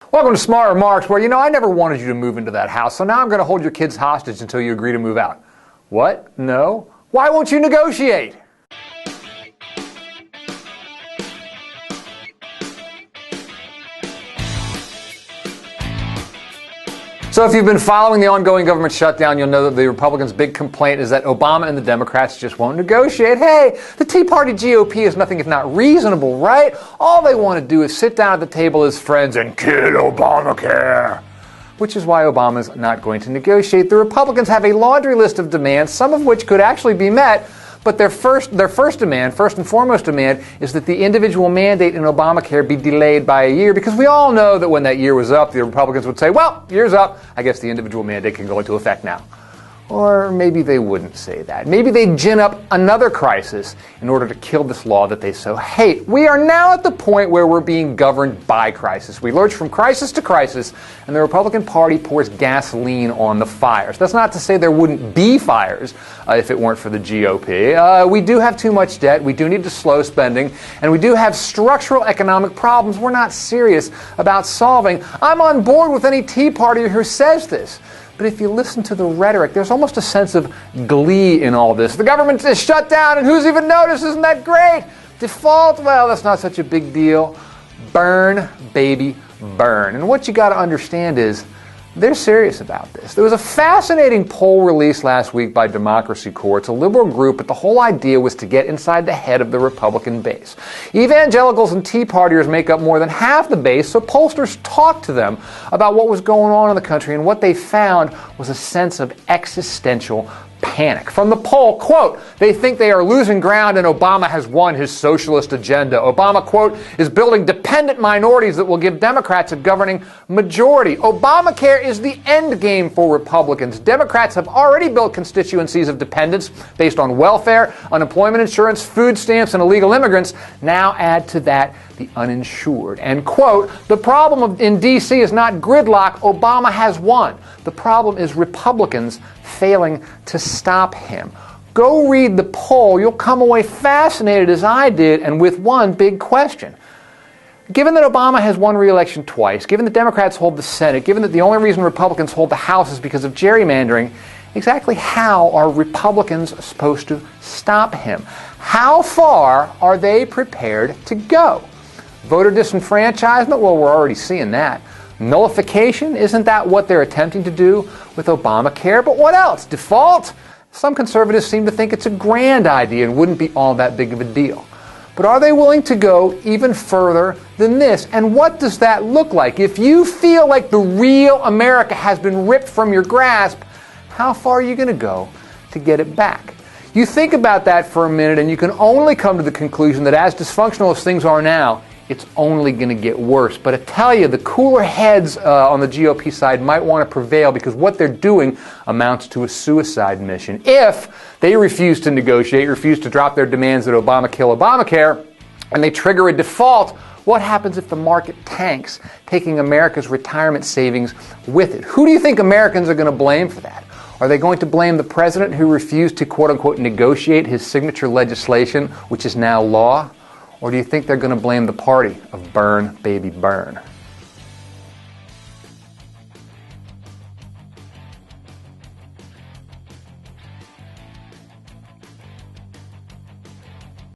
Welcome to Smart Remarks, where, I never wanted you to move into that house, so now I'm going to hold your kids hostage until you agree to move out. What? No? Why won't you negotiate? So if you've been following the ongoing government shutdown, you'll know that the Republicans' big complaint is that Obama and the Democrats just won't negotiate. Hey, the Tea Party GOP is nothing if not reasonable, right? All they want to do is sit down at the table as friends and kill Obamacare. Which is why Obama's not going to negotiate. The Republicans have a laundry list of demands, some of which could actually be met, but their first and foremost demand, is that the individual mandate in Obamacare be delayed by a year, because we all know that when that year was up, the Republicans would say, well, year's up, I guess the individual mandate can go into effect now. Or maybe they wouldn't say that. Maybe they'd gin up another crisis in order to kill this law that they so hate. We are now at the point where we're being governed by crisis. We lurch from crisis to crisis, and the Republican Party pours gasoline on the fires. That's not to say there wouldn't be fires if it weren't for the GOP. We do have too much debt, we do need to slow spending, and we do have structural economic problems we're not serious about solving. I'm on board with any Tea Partier who says this. But if you listen to the rhetoric, there's almost a sense of glee in all this. The government is shut down, and who's even noticed? Isn't that great? Default? Well, that's not such a big deal. Burn, baby, burn. And what you got to understand is they're serious about this. There was a fascinating poll released last week by Democracy Corps. It's a liberal group, but the whole idea was to get inside the head of the Republican base. Evangelicals and Tea Partiers make up more than half the base, so pollsters talked to them about what was going on in the country, and what they found was a sense of existential panic. From the poll, quote, they think they are losing ground and Obama has won his socialist agenda. Obama, quote, is building dependent minorities that will give Democrats a governing majority. Obamacare is the end game for Republicans. Democrats have already built constituencies of dependents based on welfare, unemployment insurance, food stamps, and illegal immigrants. Now add to that the uninsured. And, quote, the problem in D.C. is not gridlock. Obama has won. The problem is Republicans failing to stop him. Go read the poll. You'll come away fascinated as I did, and with one big question. Given that Obama has won re-election twice, given that Democrats hold the Senate, given that the only reason Republicans hold the House is because of gerrymandering, exactly how are Republicans supposed to stop him? How far are they prepared to go? Voter disenfranchisement? Well, we're already seeing that. Nullification? Isn't that what they're attempting to do with Obamacare? But what else? Default? Some conservatives seem to think it's a grand idea and wouldn't be all that big of a deal. But are they willing to go even further than this? And what does that look like? If you feel like the real America has been ripped from your grasp, how far are you going to go to get it back? You think about that for a minute, and you can only come to the conclusion that as dysfunctional as things are now, it's only going to get worse. But I tell you, the cooler heads on the GOP side might want to prevail, because what they're doing amounts to a suicide mission. If they refuse to negotiate, refuse to drop their demands that Obama kill Obamacare, and they trigger a default, what happens if the market tanks, taking America's retirement savings with it? Who do you think Americans are going to blame for that? Are they going to blame the president who refused to, quote-unquote, negotiate his signature legislation, which is now law? Or do you think they're going to blame the party of burn, baby, burn?